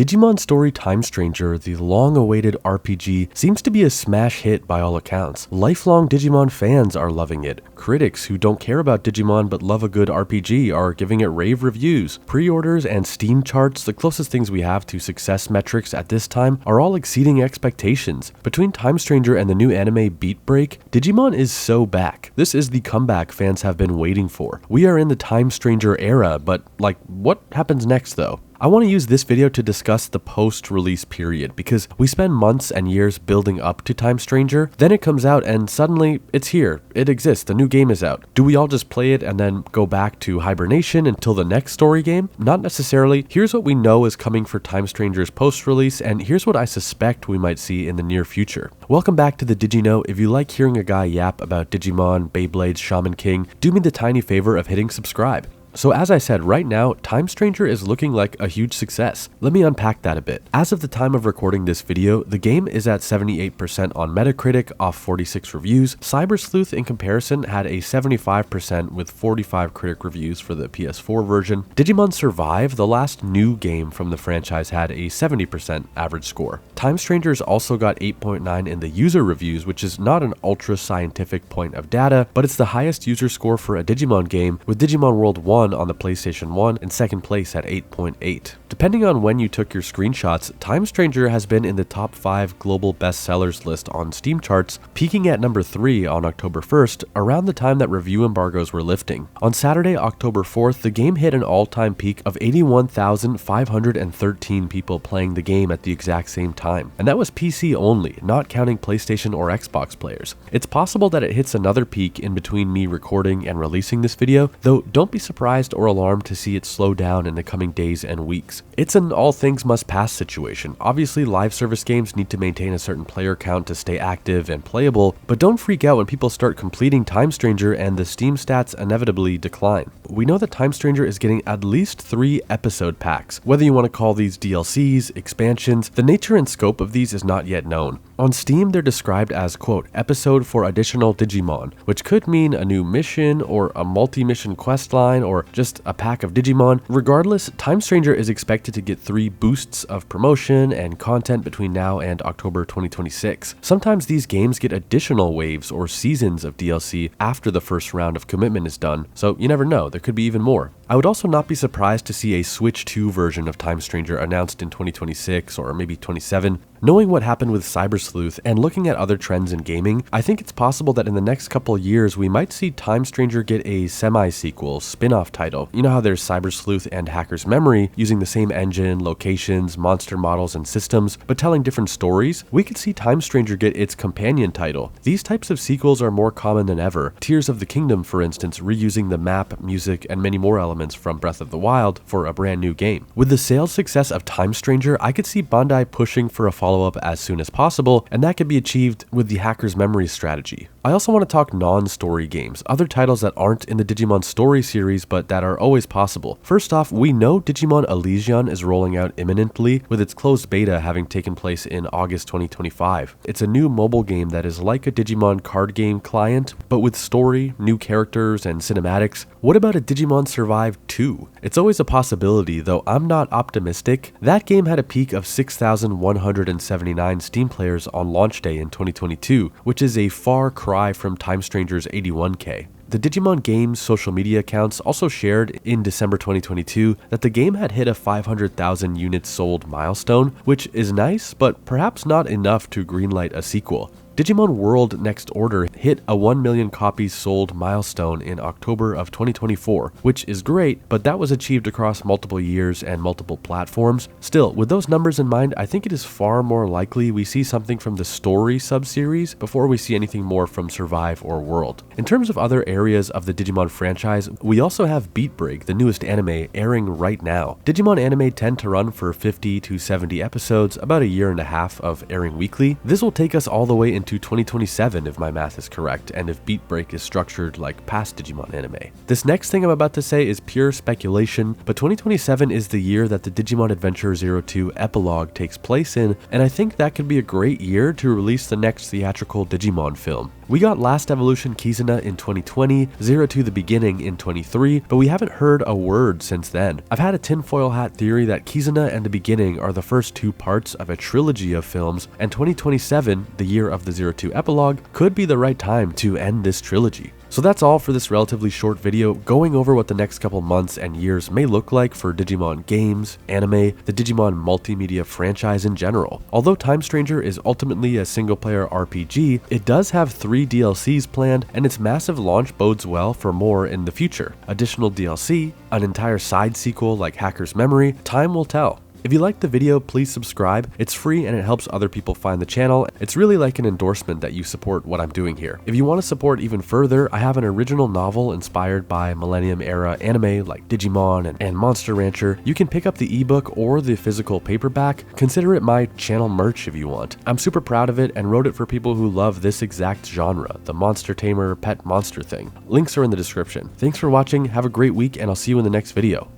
Digimon Story Time Stranger, the long-awaited RPG, seems to be a smash hit by all accounts. Lifelong Digimon fans are loving it. Critics who don't care about Digimon but love a good RPG are giving it rave reviews. Pre-orders and Steam charts, the closest things we have to success metrics at this time, are all exceeding expectations. Between Time Stranger and the new anime Beat Break, Digimon is so back. This is the comeback fans have been waiting for. We are in the Time Stranger era, but what happens next though? I want to use this video to discuss the post-release period because we spend months and years building up to Time Stranger, then it comes out and suddenly it's here, it exists, the new game is out. Do we all just play it and then go back to hibernation until the next story game? Not necessarily. Here's what we know is coming for Time Stranger's post-release, and here's what I suspect we might see in the near future. Welcome back to the DigiKnow. If you like hearing a guy yap about Digimon, Beyblades, Shaman King, do me the tiny favor of hitting subscribe. So as I said, right now, Time Stranger is looking like a huge success. Let me unpack that a bit. As of the time of recording this video, the game is at 78% on Metacritic off 46 reviews. Cyber Sleuth in comparison had a 75% with 45 critic reviews for the PS4 version. Digimon Survive, the last new game from the franchise, had a 70% average score. Time Stranger's also got 8.9 in the user reviews, which is not an ultra scientific point of data, but it's the highest user score for a Digimon game, with Digimon World 1 on the PlayStation 1 in second place at 8.8. Depending on when you took your screenshots, Time Stranger has been in the top 5 global bestsellers list on Steam charts, peaking at number 3 on October 1st, around the time that review embargoes were lifting. On Saturday, October 4th, the game hit an all-time peak of 81,513 people playing the game at the exact same time, and that was PC only, not counting PlayStation or Xbox players. It's possible that it hits another peak in between me recording and releasing this video, though don't be surprised or alarmed to see it slow down in the coming days and weeks. It's an all things must pass situation. Obviously, live service games need to maintain a certain player count to stay active and playable, but don't freak out when people start completing Time Stranger and the Steam stats inevitably decline. We know that Time Stranger is getting at least 3 episode packs. Whether you want to call these DLCs, expansions, the nature and scope of these is not yet known. On Steam, they're described as, quote, episode for additional Digimon, which could mean a new mission or a multi-mission questline or just a pack of Digimon. Regardless, Time Stranger is expected to get 3 boosts of promotion and content between now and October 2026. Sometimes these games get additional waves or seasons of DLC after the first round of commitment is done, so you never know, there could be even more. I would also not be surprised to see a Switch 2 version of Time Stranger announced in 2026 or maybe 27. Knowing what happened with Cyber Sleuth and looking at other trends in gaming, I think it's possible that in the next couple years we might see Time Stranger get a semi-sequel, spin-off title. You know how there's Cyber Sleuth and Hacker's Memory using the same engine, locations, monster models, and systems, but telling different stories? We could see Time Stranger get its companion title. These types of sequels are more common than ever. Tears of the Kingdom, for instance, reusing the map, music, and many more elements from Breath of the Wild for a brand new game. With the sales success of Time Stranger, I could see Bandai pushing for a follow-up as soon as possible, and that could be achieved with the Hacker's Memory strategy. I also want to talk non-story games, other titles that aren't in the Digimon Story series but that are always possible. First off, we know Digimon Elysion is rolling out imminently, with its closed beta having taken place in August 2025. It's a new mobile game that is like a Digimon card game client, but with story, new characters, and cinematics. What about a Digimon Survive 2? It's always a possibility, though I'm not optimistic. That game had a peak of 6,179 Steam players on launch day in 2022, which is a far cry from Time Stranger's 81k. The Digimon Games social media accounts also shared in December 2022 that the game had hit a 500,000 units sold milestone, which is nice, but perhaps not enough to greenlight a sequel. Digimon World Next Order hit a 1 million copies sold milestone in October of 2024, which is great, but that was achieved across multiple years and multiple platforms. Still, with those numbers in mind, I think it is far more likely we see something from the Story subseries before we see anything more from Survive or World. In terms of other areas of the Digimon franchise, we also have Beat Break, the newest anime, airing right now. Digimon anime tend to run for 50 to 70 episodes, about a year and a half of airing weekly. This will take us all the way into 2027 if my math is correct, and if Beat Break is structured like past Digimon anime. This next thing I'm about to say is pure speculation, but 2027 is the year that the Digimon Adventure 02 epilogue takes place in, and I think that could be a great year to release the next theatrical Digimon film. We got Last Evolution Kizuna in 2020, Zero to the Beginning in 23, but we haven't heard a word since then. I've had a tinfoil hat theory that Kizuna and the Beginning are the first two parts of a trilogy of films, and 2027, the year of the Zero Two epilogue, could be the right time to end this trilogy. So that's all for this relatively short video going over what the next couple months and years may look like for Digimon games, anime, the Digimon multimedia franchise in general. Although Time Stranger is ultimately a single-player RPG, it does have 3 DLCs planned, and its massive launch bodes well for more in the future. Additional DLC, an entire side sequel like Hacker's Memory, time will tell. If you liked the video, please subscribe. It's free and it helps other people find the channel. It's really like an endorsement that you support what I'm doing here. If you want to support even further, I have an original novel inspired by Millennium era anime like Digimon and Monster Rancher. You can pick up the ebook or the physical paperback. Consider it my channel merch if you want. I'm super proud of it and wrote it for people who love this exact genre, the monster tamer pet monster thing. Links are in the description. Thanks for watching, have a great week, and I'll see you in the next video.